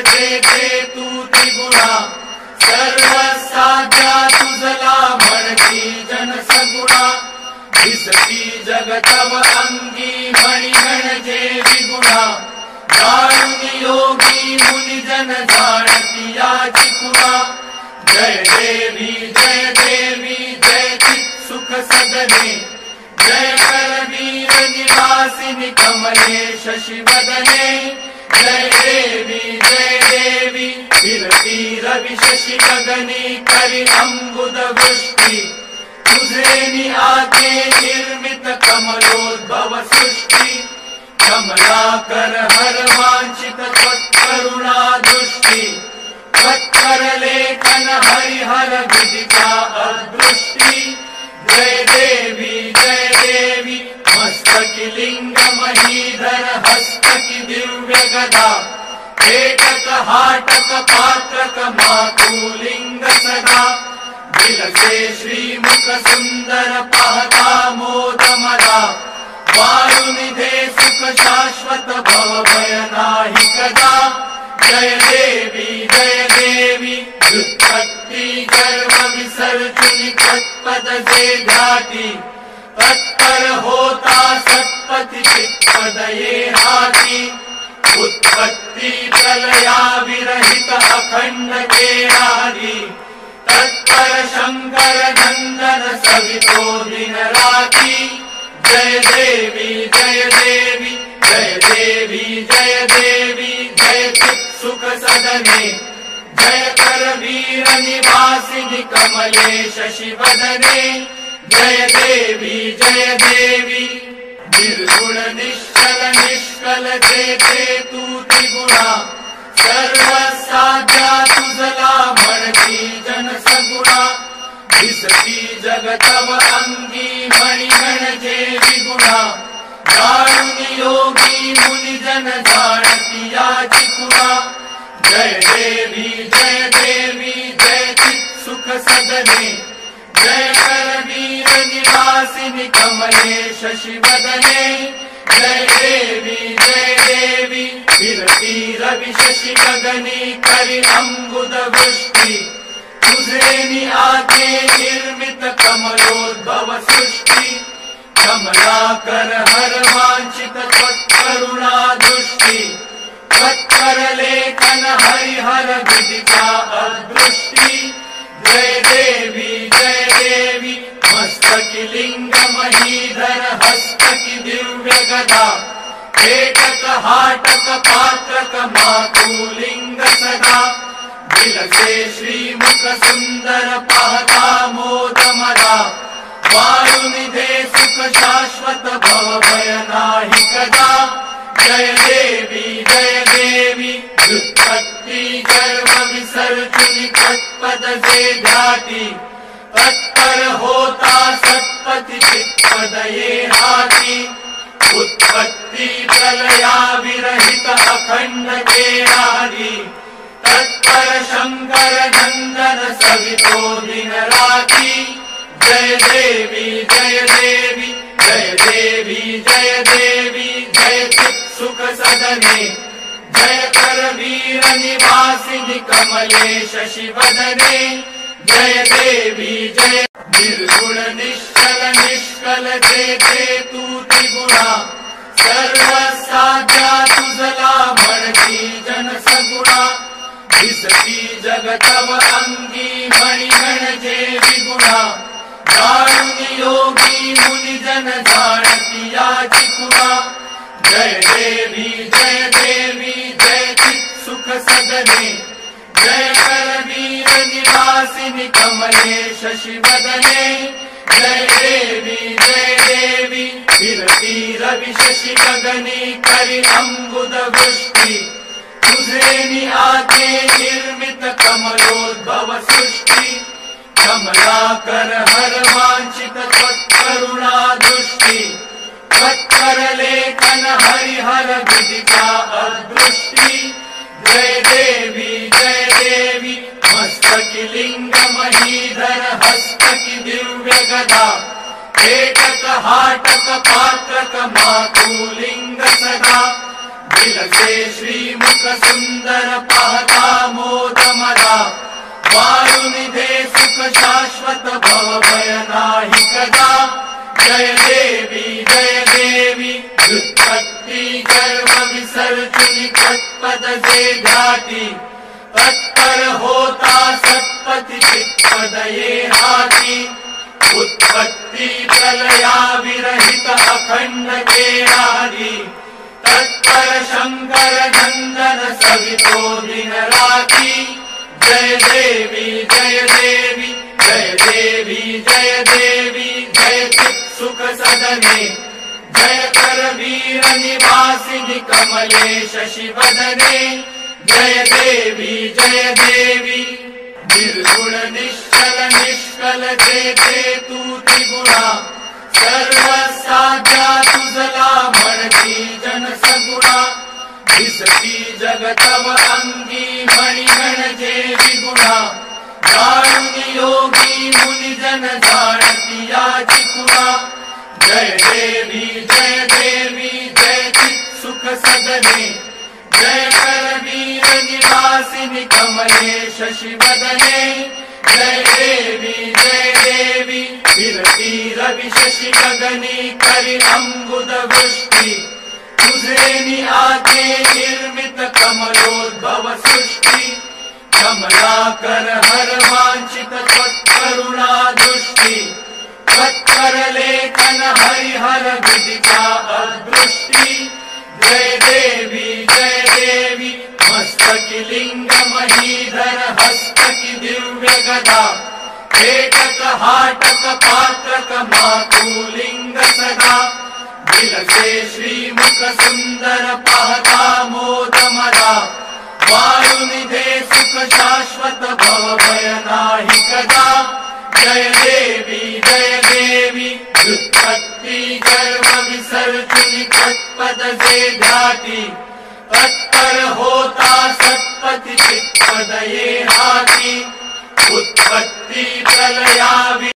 जेथे तू त्रिगुणा सर्वसाध्या तुझला म्हणती जन सगुणा दिसती जगतव अंगी मणी म्हणजे विगुणा जाणून योगी मुनिजन जाणती याची खुणा जय देवी जय चित सुख सदने जय करवीर निवासिनी कमले शशिवदने जय देवी फिरती रवि शशि गगनी करी अंबुद वृष्टि तुझे निआते निर्मित कमलोद्भव सृष्टि कमलाकर हर वांछित त्वत्करुणा दृष्टि त्वत्कर लेखन हरिहर विदिता अदृष्टि जय देवी मस्तकी लिंग महीधर हस्तकी दिव्य गदा एकक हाटक पात्रक मातुलिंग सदा दिलसे श्रीमुख सुंदर पाहता मोद मदा वायुनिधे सुख शाश्वत भव भय नाही कदा जय देवी व्युत्पत्ति गर्भ विसर्जनी तत्पद जे ध्याती तत्पर होता सत्पति चित्पद ये हाती उत्पत्ति प्रलया विरहित अखंड केरारी तत्पर शंकर नंदन सवितो दिन राती जय देवी जय चित सुख सदने जय करवीर निवासिनी कमले शशिवदने जय देवी निर्गुण निश्चल निष्कल जेथे तू त्रिगुणा सर्वसाध्या तुझला म्हणती जन सगुणा दिसती जगतव अंगी मणी म्हणजे विगुणा जाणून योगी मुनिजन जाणती याची खुणा जय देवी जय चित सुख सदने जय करवीर निवासिनी कमले शशिवदने जय देवी फिरती रवि शशि गगनी करी अंबुद वृष्टि तुझे निआते निर्मित कमलोद्भव सृष्टि कमलाकर हर वांछित त्वत्करुणा दृष्टि त्वत्कर लेखन हरिहर विदिता अदृष्टि जय देवी मस्तकी लिंग महीधर हस्तकी दिव्य गदा एकक हाटक पात्रक मातुलिंग सदा दिलसे श्रीमुख सुंदर पाहता मोद मदा वायुनिधे सुख शाश्वत भव भय नाही कदा जय देवी व्युत्पत्ति गर्भ विसर्जनी तत्पद जे ध्याती तत्पर होता सत्पति चित्पद ये हाती उत्पत्ति प्रलया विरहित अखंड केरारी तत्पर शंकर नंदन सवितो दिन राती जय देवी जय चित सुख सदने जय करवीर निवासिनी कमले शशिवदने जय देवी निर्गुण निश्चल निष्कल जेथे तू त्रिगुणा सर्वसाध्या तुझला म्हणती जन सगुणा दिसती जगतव अंगी मणी म्हणजे विगुणा जाणून योगी मुनिजन जाणती याची खुणा जय देवी जय चित सुख सदने जय करवीर निवासिनी कमले शशिवदने जय देवी फिरती रवि शशि गगनी करी अंबुद वृष्टि तुझे निआते निर्मित कमलोद्भव सृष्टि कमलाकर हर वांछित त्वत्करुणा दृष्टि त्वत्कर लेखन हरिहर विदिता अदृष्टि जय देवी मस्तकी लिंग महीधर हस्तकी दिव्य गदा एकक हाटक पात्रक मातुलिंग सदा दिलसे श्रीमुख सुंदर पाह शाश्वत भव भय नाही कदा। जय देवी व्युत्पत्ति गर्भ विसर्जनी तत्पद से घाटी। तत्पर होता सत्पति चित्पद ये हाथी। उत्पत्ति प्रलया विरहित अखंड के आदि। तत्पर शंकर नंदन सवितो दिन राति। जय देवी जय देवी जय देवी जय देवी जय चित् सुख सदने। जय कर वीर निवासिनि कमले शशिवदने। जय देवी निर्गुण निश्चल निष्कल जेते तू त्रिगुणा। सर्वसाध्या तुझला म्हणती जन सगुणा। दिसती जगतव अंगी मणिगण जे विगुणा। जाणुनी योगी मुनिजन जाणती याची खुणा। जय देवी जय चित् सुख सदने। जय कर वीर निवासिनि कमले शशिवदने। जय देवी विरती रवि शशि गगनी करि अम्बुद वृष्टि। तुझे आते निर्मित कमलोद्भव सृष्टि। कमलाकर हर वांछित त्वत्करुणा दृष्टि। त्वत्कर लेखन हरिहर विदिता अदृष्टि। जय देवी मस्तकी लिंग महीधर हस्तकी दिव्य गदा। एकक हाटक पात्रक मातुलिंग सदा। विलसे श्रीमुख सुंदर पाहता मोद मदा। वायुनिधे सुख शाश्वत भव भय नाही कदा। जय देवी व्युत्पत्ति गर्भ विसर्जनी तत्पद से घाटी। तत्पर होता सत्पति चित्पद ये हाथी। उत्पत्ति प्रलया